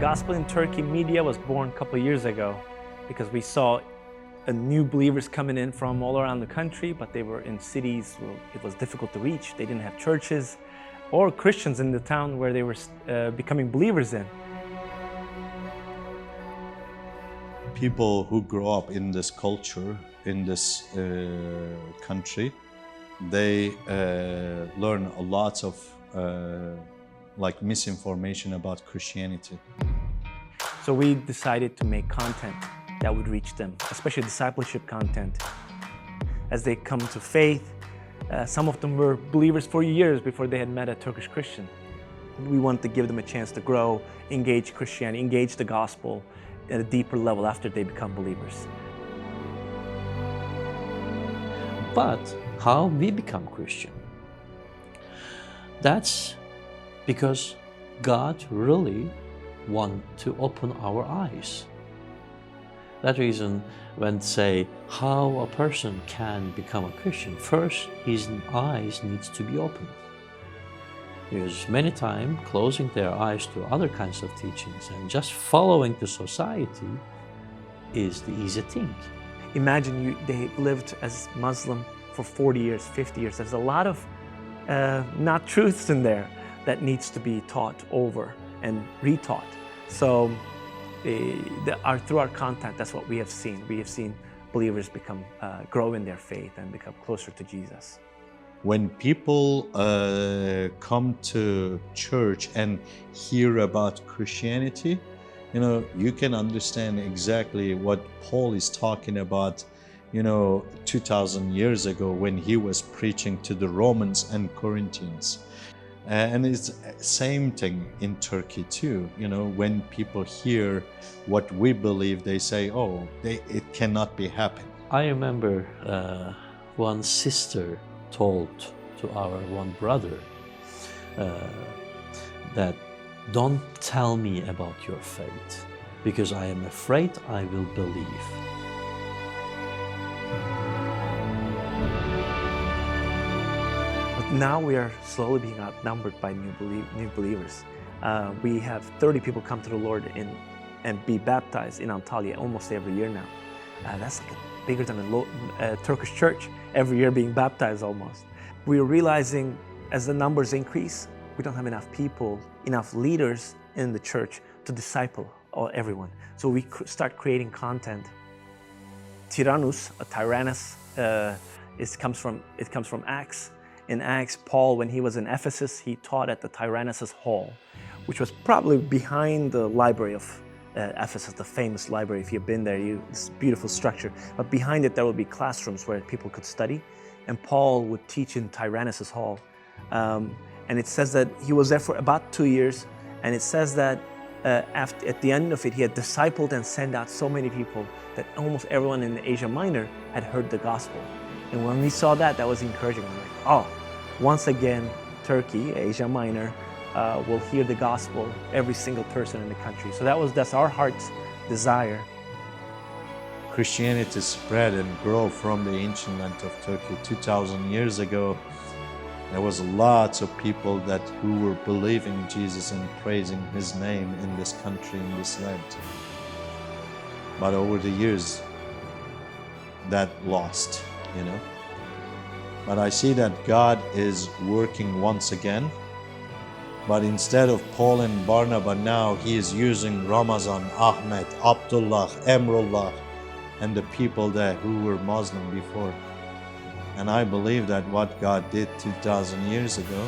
Gospel in Turkey media was born a couple of years ago because we saw new believers coming in from all around the country, but they were in cities where it was difficult to reach. They didn't have churches or Christians in the town where they were becoming believers in. People who grow up in this culture, in this country, they learn a lot of like misinformation about Christianity. So we decided to make content that would reach them, especially discipleship content. As they come to faith, some of them were believers for years before they had met a Turkish Christian. We wanted to give them a chance to grow, engage Christianity, engage the gospel at a deeper level after they become believers. But how we become Christian? That's because God really wants to open our eyes. That reason, when say how a person can become a Christian, first his eyes needs to be opened. Because many times closing their eyes to other kinds of teachings and just following the society is the easy thing. Imagine they lived as Muslim for 40 years, 50 years. There's a lot of not truths in there that needs to be taught over and retaught. So through our content, that's what we have seen. We have seen believers grow in their faith and become closer to Jesus. When people come to church and hear about Christianity, you can understand exactly what Paul is talking about, 2,000 years ago when he was preaching to the Romans and Corinthians. And it's the same thing in Turkey too. When people hear what we believe, they say, oh, it cannot be happening. I remember one sister told to our one brother that don't tell me about your faith because I am afraid I will believe. But now we are slowly being outnumbered by new believers. We have 30 people come to the Lord and be baptized in Antalya almost every year now. That's like bigger than a Turkish church every year being baptized almost. We're realizing as the numbers increase, we don't have enough people, enough leaders in the church to disciple everyone. So we start creating content. Tyrannus, a tyrannus, it comes from Acts. In Acts, Paul, when he was in Ephesus, he taught at the Tyrannus' hall, which was probably behind the library of Ephesus, the famous library. If you've been there, it's a beautiful structure. But behind it, there would be classrooms where people could study. And Paul would teach in Tyrannus' hall. And it says that he was there for about 2 years. And it says that at the end of it, he had discipled and sent out so many people that almost everyone in Asia Minor had heard the gospel. And when we saw that, that was encouraging. We're like, oh, once again, Turkey, Asia Minor, will hear the gospel, every single person in the country. So that's our heart's desire. Christianity spread and grew from the ancient land of Turkey 2,000 years ago. There was lots of people who were believing Jesus and praising His name in this country, in this land. But over the years, that lost, But I see that God is working once again. But instead of Paul and Barnabas now, He is using Ramazan, Ahmet, Abdullah, Emrullah, and the people who were Muslim before. And I believe that what God did 2,000 years ago,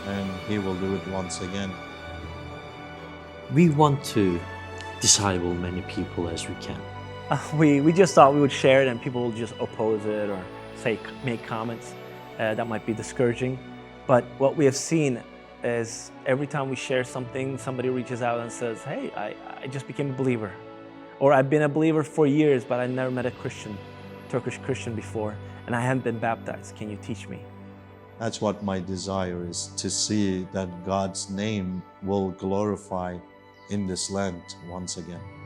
and He will do it once again. We want to disciple many people as we can. We just thought we would share it and people will just oppose it or make comments. That might be discouraging. But what we have seen is every time we share something, somebody reaches out and says, hey, I just became a believer. Or I've been a believer for years, but I never met a Turkish Christian before, and I haven't been baptized. Can you teach me? That's what my desire is, to see that God's name will glorify in this land once again.